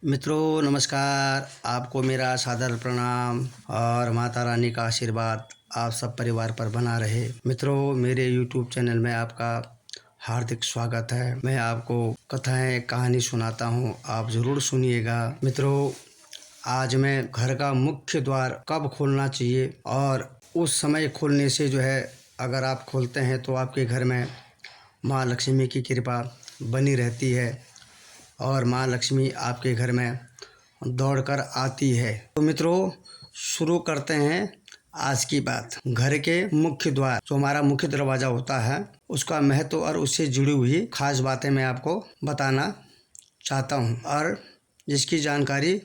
मित्रों नमस्कार। आपको मेरा सादर प्रणाम और माता रानी का आशीर्वाद आप सब परिवार पर बना रहे। मित्रों, मेरे YouTube चैनल में आपका हार्दिक स्वागत है। मैं आपको कथाएं कहानी सुनाता हूं, आप ज़रूर सुनिएगा। मित्रों, आज मैं घर का मुख्य द्वार कब खोलना चाहिए और उस समय खोलने से अगर आप खोलते हैं तो आपके घर में माँ लक्ष्मी की कृपा बनी रहती है और माँ लक्ष्मी आपके घर में दौड़कर आती है। तो मित्रों, शुरू करते हैं आज की बात। घर के मुख्य द्वार, जो हमारा मुख्य दरवाज़ा होता है, उसका महत्व और उससे जुड़ी हुई खास बातें मैं आपको बताना चाहता हूँ और जिसकी जानकारी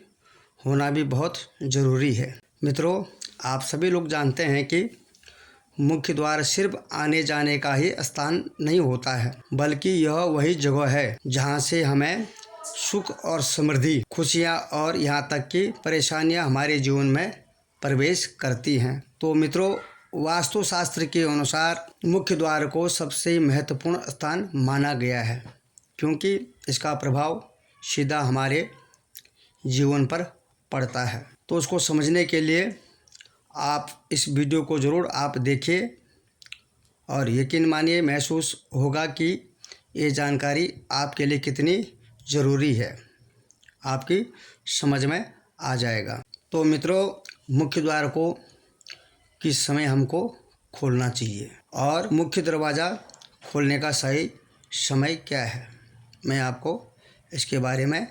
होना भी बहुत ज़रूरी है। मित्रों, आप सभी लोग जानते हैं कि मुख्य द्वार सिर्फ आने जाने का ही स्थान नहीं होता है, बल्कि यह वही जगह है जहाँ से हमें सुख और समृद्धि, खुशियाँ और यहाँ तक कि परेशानियाँ हमारे जीवन में प्रवेश करती हैं। तो मित्रों, वास्तुशास्त्र के अनुसार मुख्य द्वार को सबसे महत्वपूर्ण स्थान माना गया है, क्योंकि इसका प्रभाव सीधा हमारे जीवन पर पड़ता है। तो उसको समझने के लिए आप इस वीडियो को ज़रूर आप देखिए और यकीन मानिए, महसूस होगा कि ये जानकारी आपके लिए कितनी ज़रूरी है, आपकी समझ में आ जाएगा। तो मित्रों, मुख्य द्वार को किस समय हमको खोलना चाहिए और मुख्य दरवाज़ा खोलने का सही समय क्या है, मैं आपको इसके बारे में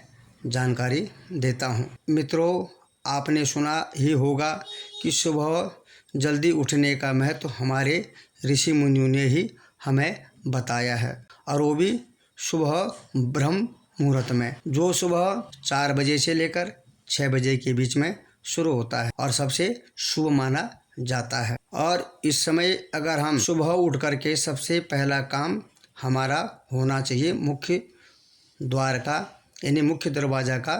जानकारी देता हूँ। मित्रों, आपने सुना ही होगा कि सुबह जल्दी उठने का महत्व हमारे ऋषि मुनियों ने ही हमें बताया है, और वो भी सुबह ब्रह्म मुहूर्त में, जो सुबह 4 बजे से लेकर 6 बजे के बीच में शुरू होता है और सबसे शुभ माना जाता है। और इस समय अगर हम सुबह उठ करके सबसे पहला काम हमारा होना चाहिए मुख्य द्वार का, यानी मुख्य दरवाज़ा का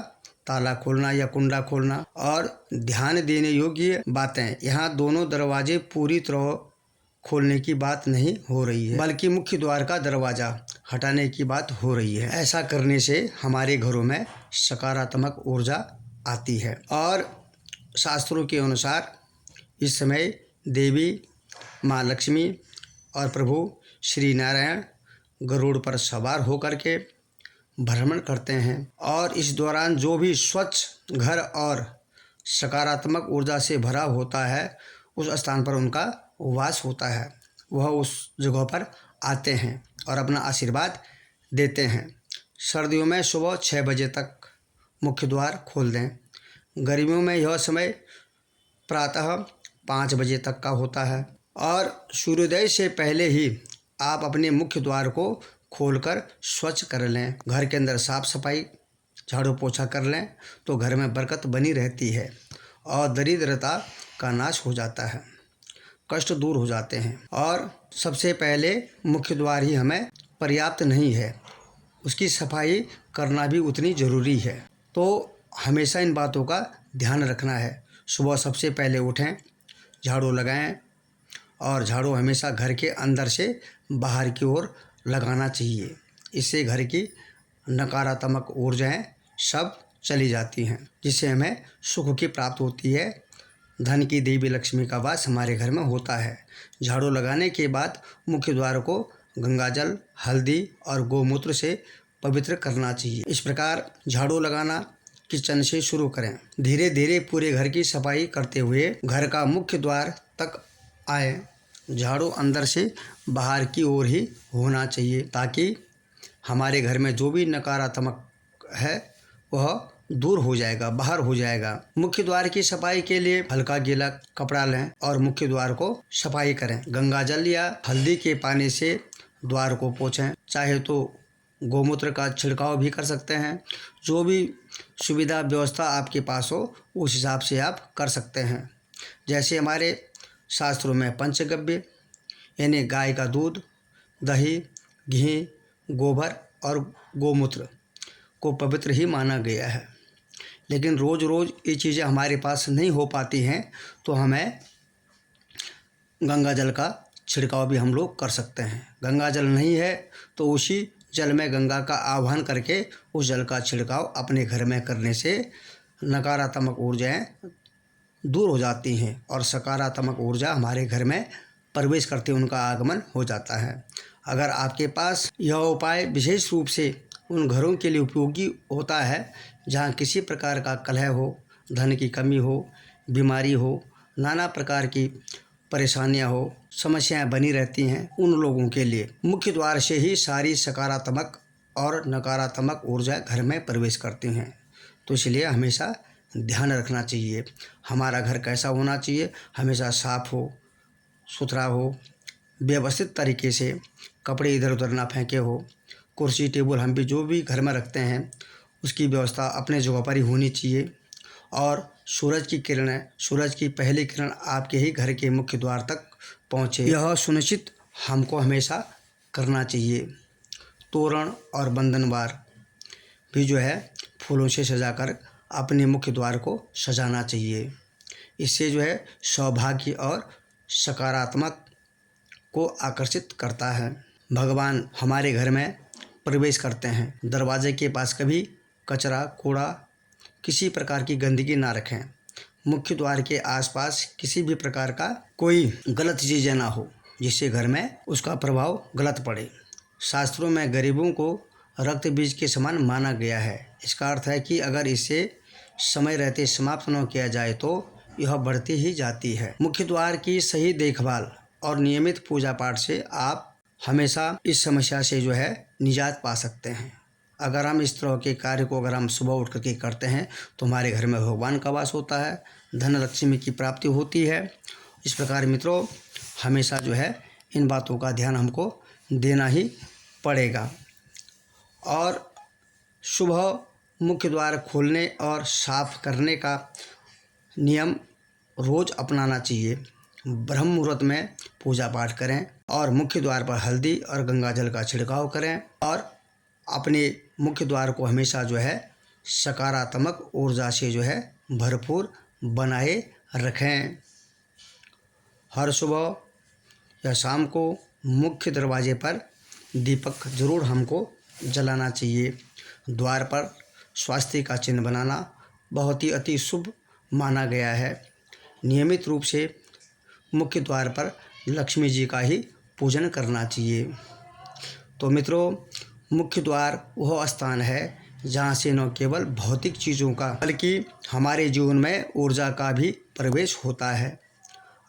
ताला खोलना या कुंडा खोलना। और ध्यान देने योग्य बातें, यहाँ दोनों दरवाजे पूरी तरह खोलने की बात नहीं हो रही है, बल्कि मुख्य द्वार का दरवाज़ा हटाने की बात हो रही है। ऐसा करने से हमारे घरों में सकारात्मक ऊर्जा आती है और शास्त्रों के अनुसार इस समय देवी माँ लक्ष्मी और प्रभु श्री नारायण गरुड़ पर सवार होकर के भ्रमण करते हैं, और इस दौरान जो भी स्वच्छ घर और सकारात्मक ऊर्जा से भरा होता है, उस स्थान पर उनका वास होता है। वह उस जगह पर आते हैं और अपना आशीर्वाद देते हैं। सर्दियों में सुबह 6 बजे तक मुख्य द्वार खोल दें। गर्मियों में यह समय प्रातः 5 बजे तक का होता है और सूर्योदय से पहले ही आप अपने मुख्य द्वार को खोलकर स्वच्छ कर लें। घर के अंदर साफ सफाई, झाड़ू पोछा कर लें तो घर में बरकत बनी रहती है और दरिद्रता का नाश हो जाता है, कष्ट दूर हो जाते हैं। और सबसे पहले मुख्य द्वार ही हमें पर्याप्त नहीं है, उसकी सफाई करना भी उतनी ज़रूरी है। तो हमेशा इन बातों का ध्यान रखना है। सुबह सबसे पहले उठें, झाड़ू लगाएं और झाड़ू हमेशा घर के अंदर से बाहर की ओर लगाना चाहिए। इससे घर की नकारात्मक ऊर्जाएं सब चली जाती हैं, जिससे हमें सुख की प्राप्त होती है। धन की देवी लक्ष्मी का वास हमारे घर में होता है। झाड़ू लगाने के बाद मुख्य द्वार को गंगाजल, हल्दी और गोमूत्र से पवित्र करना चाहिए। इस प्रकार झाड़ू लगाना किचन से शुरू करें। धीरे धीरे पूरे घर की सफाई करते हुए घर का मुख्य द्वार तक आए। झाड़ू अंदर से बाहर की ओर ही होना चाहिए, ताकि हमारे घर में जो भी नकारात्मक है वह दूर हो जाएगा, बाहर हो जाएगा। मुख्य द्वार की सफाई के लिए हल्का गीला कपड़ा लें और मुख्य द्वार को सफाई करें। गंगाजल या हल्दी के पानी से द्वार को पोंछें, चाहे तो गोमूत्र का छिड़काव भी कर सकते हैं। जो भी सुविधा व्यवस्था आपके पास हो उस हिसाब से आप कर सकते हैं। जैसे हमारे शास्त्रों में पंचगव्य यानी गाय का दूध, दही, घी, गोबर और गोमूत्र को पवित्र ही माना गया है। लेकिन रोज़ रोज़ ये चीज़ें हमारे पास नहीं हो पाती हैं, तो हमें गंगा जल का छिड़काव भी हम लोग कर सकते हैं। गंगा जल नहीं है तो उसी जल में गंगा का आह्वान करके उस जल का छिड़काव अपने घर में करने से नकारात्मक ऊर्जाएं दूर हो जाती हैं और सकारात्मक ऊर्जा हमारे घर में प्रवेश करते उनका आगमन हो जाता है। अगर आपके पास यह उपाय विशेष रूप से उन घरों के लिए उपयोगी होता है जहाँ किसी प्रकार का कलह हो, धन की कमी हो, बीमारी हो, नाना प्रकार की परेशानियाँ हो, समस्याएं बनी रहती हैं, उन लोगों के लिए मुख्य द्वार से ही सारी सकारात्मक और नकारात्मक ऊर्जा घर में प्रवेश करती हैं। तो इसलिए हमेशा ध्यान रखना चाहिए। हमारा घर कैसा होना चाहिए, हमेशा साफ हो, सुथरा हो, व्यवस्थित तरीके से, कपड़े इधर उधर ना फेंके हो, कुर्सी टेबल हम भी जो भी घर में रखते हैं उसकी व्यवस्था अपने जगह पर ही होनी चाहिए। और सूरज की किरणें, सूरज की पहली किरण आपके ही घर के मुख्य द्वार तक पहुँचे, यह सुनिश्चित हमको हमेशा करना चाहिए। तोरण और बंधनवार भी जो है फूलों से सजाकर अपने मुख्य द्वार को सजाना चाहिए। इससे जो है सौभाग्य और सकारात्मक को आकर्षित करता है। भगवान हमारे घर में प्रवेश करते हैं। दरवाजे के पास कभी कचरा, कूड़ा, किसी प्रकार की गंदगी ना रखें। मुख्य द्वार के आसपास किसी भी प्रकार का कोई गलत चीज़ें ना हो जिससे घर में उसका प्रभाव गलत पड़े। शास्त्रों में गरीबों को रक्त बीज के समान माना गया है। इसका अर्थ है कि अगर इसे समय रहते समाप्त न किया जाए तो यह बढ़ती ही जाती है। मुख्य द्वार की सही देखभाल और नियमित पूजा पाठ से आप हमेशा इस समस्या से जो है निजात पा सकते हैं। अगर हम इस तरह के कार्य को अगर हम सुबह उठ करके करते हैं तो हमारे घर में भगवान का वास होता है, धन लक्ष्मी की प्राप्ति होती है। इस प्रकार मित्रों हमेशा जो है इन बातों का ध्यान हमको देना ही पड़ेगा। और सुबह मुख्य द्वार खोलने और साफ करने का नियम रोज़ अपनाना चाहिए। ब्रह्म मुहूर्त में पूजा पाठ करें और मुख्य द्वार पर हल्दी और गंगा जल का छिड़काव करें और अपने मुख्य द्वार को हमेशा जो है सकारात्मक ऊर्जा से जो है भरपूर बनाए रखें। हर सुबह या शाम को मुख्य दरवाजे पर दीपक जरूर हमको जलाना चाहिए। द्वार पर स्वास्तिक का चिन्ह बनाना बहुत ही अति शुभ माना गया है। नियमित रूप से मुख्य द्वार पर लक्ष्मी जी का ही पूजन करना चाहिए। तो मित्रों मुख्य द्वार वह स्थान है जहाँ से न केवल भौतिक चीज़ों का बल्कि हमारे जीवन में ऊर्जा का भी प्रवेश होता है।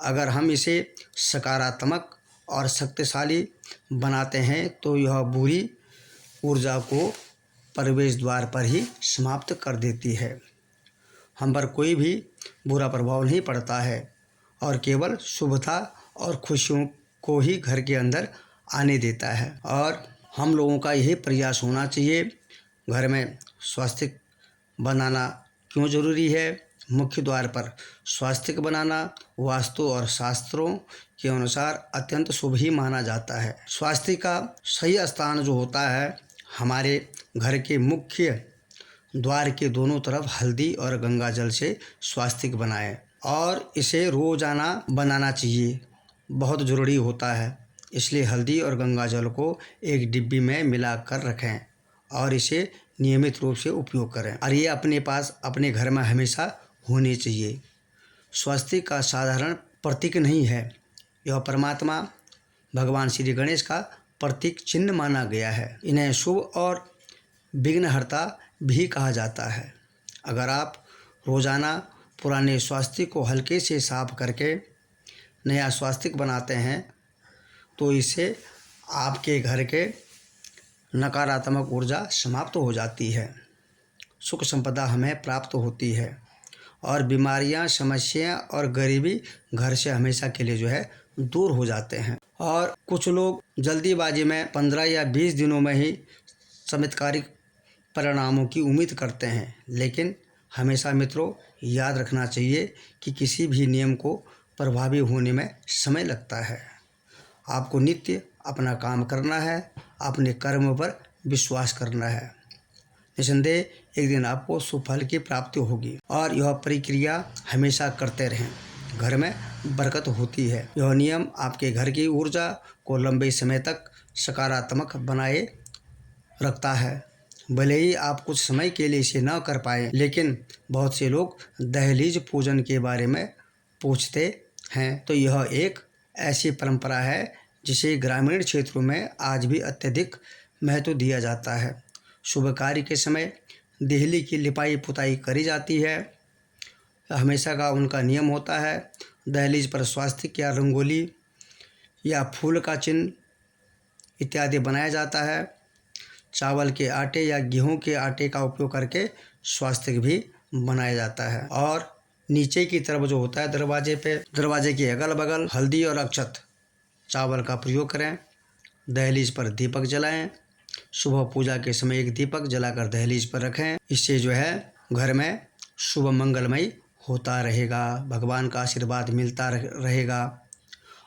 अगर हम इसे सकारात्मक और शक्तिशाली बनाते हैं तो यह बुरी ऊर्जा को प्रवेश द्वार पर ही समाप्त कर देती है। हम पर कोई भी बुरा प्रभाव नहीं पड़ता है और केवल शुभता और खुशियों को ही घर के अंदर आने देता है। और हम लोगों का यही प्रयास होना चाहिए। घर में स्वास्तिक बनाना क्यों ज़रूरी है? मुख्य द्वार पर स्वास्तिक बनाना वास्तु और शास्त्रों के अनुसार अत्यंत शुभ ही माना जाता है। स्वास्तिक का सही स्थान जो होता है हमारे घर के मुख्य द्वार के दोनों तरफ हल्दी और गंगा जल से स्वास्तिक बनाएं और इसे रोजाना बनाना चाहिए, बहुत ज़रूरी होता है। इसलिए हल्दी और गंगा जल को एक डिब्बी में मिलाकर रखें और इसे नियमित रूप से उपयोग करें और ये अपने पास अपने घर में हमेशा होनी चाहिए। स्वास्तिक का साधारण प्रतीक नहीं है, यह परमात्मा भगवान श्री गणेश का प्रतीक चिन्ह माना गया है। इन्हें शुभ और विघ्नहर्ता भी कहा जाता है। अगर आप रोज़ाना पुराने स्वास्तिक को हल्के से साफ करके नया स्वास्तिक बनाते हैं तो इससे आपके घर के नकारात्मक ऊर्जा समाप्त हो जाती है, सुख संपदा हमें प्राप्त होती है और बीमारियां, समस्याएं और गरीबी घर से हमेशा के लिए जो है दूर हो जाते हैं। और कुछ लोग जल्दीबाजी में 15 या 20 दिनों में ही चमत्कारिक परिणामों की उम्मीद करते हैं, लेकिन हमेशा मित्रों याद रखना चाहिए कि किसी भी नियम को प्रभावी होने में समय लगता है। आपको नित्य अपना काम करना है, अपने कर्म पर विश्वास करना है। निसंदेह एक दिन आपको सुफल की प्राप्ति होगी और यह प्रक्रिया हमेशा करते रहें, घर में बरकत होती है। यह नियम आपके घर की ऊर्जा को लंबे समय तक सकारात्मक बनाए रखता है। भले ही आप कुछ समय के लिए इसे न कर पाए, लेकिन बहुत से लोग दहलीज पूजन के बारे में पूछते हैं। तो यह एक ऐसी परंपरा है जिसे ग्रामीण क्षेत्रों में आज भी अत्यधिक महत्व दिया जाता है। शुभ कार्य के समय देहली की लिपाई पुताई करी जाती है। हमेशा का उनका नियम होता है। दहलीज पर स्वास्तिक या रंगोली या फूल का चिन्ह इत्यादि बनाया जाता है। चावल के आटे या गेहूं के आटे का उपयोग करके स्वास्तिक भी बनाया जाता है। और नीचे की तरफ जो होता है दरवाजे के अगल बगल हल्दी और अक्षत चावल का प्रयोग करें। दहलीज पर दीपक जलाएं। सुबह पूजा के समय एक दीपक जलाकर दहलीज पर रखें। इससे जो है घर में शुभ मंगलमय होता रहेगा, भगवान का आशीर्वाद मिलता रहेगा।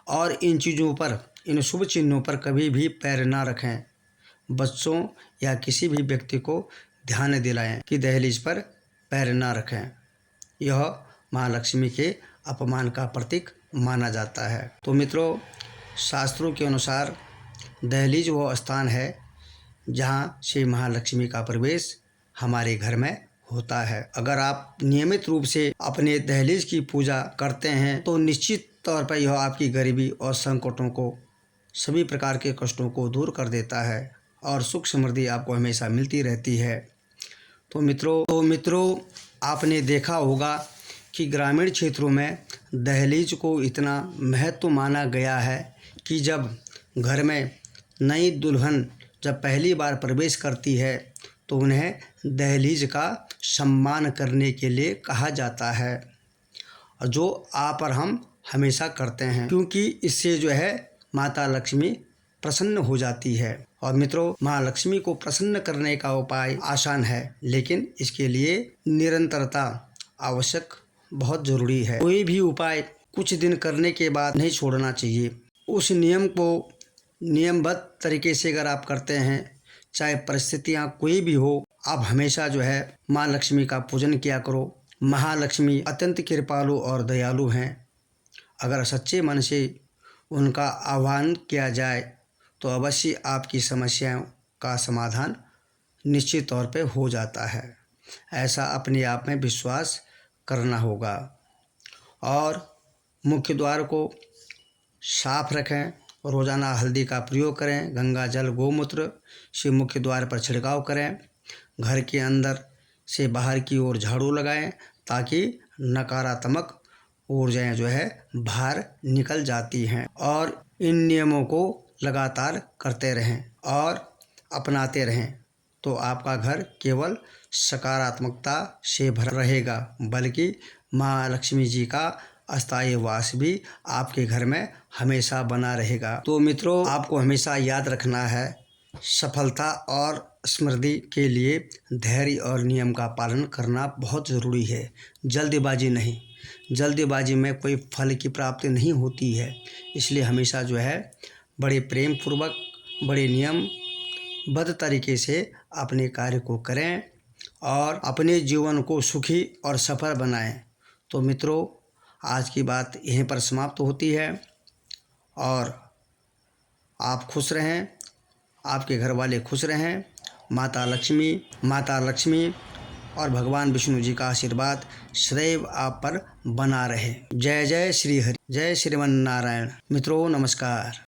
और इन चीज़ों पर, इन शुभ चिन्हों पर कभी भी पैर ना रखें। बच्चों या किसी भी व्यक्ति को ध्यान दिलाएं कि दहलीज पर पैर ना रखें। यह महालक्ष्मी के अपमान का प्रतीक माना जाता है। तो मित्रों, शास्त्रों के अनुसार दहलीज वह स्थान है जहाँ से महालक्ष्मी का प्रवेश हमारे घर में होता है। अगर आप नियमित रूप से अपने दहलीज की पूजा करते हैं तो निश्चित तौर पर यह आपकी गरीबी और संकटों को, सभी प्रकार के कष्टों को दूर कर देता है और सुख समृद्धि आपको हमेशा मिलती रहती है। तो मित्रों आपने देखा होगा कि ग्रामीण क्षेत्रों में दहलीज को इतना महत्व माना गया है कि जब घर में नई दुल्हन जब पहली बार प्रवेश करती है तो उन्हें दहलीज का सम्मान करने के लिए कहा जाता है, जो आप और हम हमेशा करते हैं, क्योंकि इससे जो है माता लक्ष्मी प्रसन्न हो जाती है। और मित्रों, माँ लक्ष्मी को प्रसन्न करने का उपाय आसान है, लेकिन इसके लिए निरंतरता आवश्यक बहुत ज़रूरी है। कोई भी उपाय कुछ दिन करने के बाद नहीं छोड़ना चाहिए। उस नियम को नियमबद्ध तरीके से अगर आप करते हैं, चाहे परिस्थितियाँ कोई भी हो, आप हमेशा जो है माँ लक्ष्मी का पूजन किया करो। महालक्ष्मी अत्यंत कृपालु और दयालु हैं। अगर सच्चे मन से उनका आह्वान किया जाए तो अवश्य आपकी समस्याओं का समाधान निश्चित तौर पे हो जाता है। ऐसा अपने आप में विश्वास करना होगा। और मुख्य द्वार को साफ रखें। रोज़ाना हल्दी का प्रयोग करें। गंगा जल गोमूत्र से मुख्य द्वार पर छिड़काव करें। घर के अंदर से बाहर की ओर झाड़ू लगाएं ताकि नकारात्मक ऊर्जाएं जो है बाहर निकल जाती हैं। और इन नियमों को लगातार करते रहें और अपनाते रहें तो आपका घर केवल सकारात्मकता से भरा रहेगा, बल्कि माँ लक्ष्मी जी का अस्थायी वास भी आपके घर में हमेशा बना रहेगा। तो मित्रों, आपको हमेशा याद रखना है, सफलता और समृद्धि के लिए धैर्य और नियम का पालन करना बहुत ज़रूरी है। जल्दबाजी नहीं, जल्दबाजी में कोई फल की प्राप्ति नहीं होती है। इसलिए हमेशा जो है बड़े प्रेम पूर्वक, बड़े नियमबद्ध तरीके से अपने कार्य को करें और अपने जीवन को सुखी और सफल बनाएं। तो मित्रों, आज की बात यहीं पर समाप्त होती है और आप खुश रहें, आपके घर वाले खुश रहें। माता लक्ष्मी और भगवान विष्णु जी का आशीर्वाद सदैव आप पर बना रहे। जय जय श्री हरि, जय श्रीमन नारायण। मित्रों नमस्कार।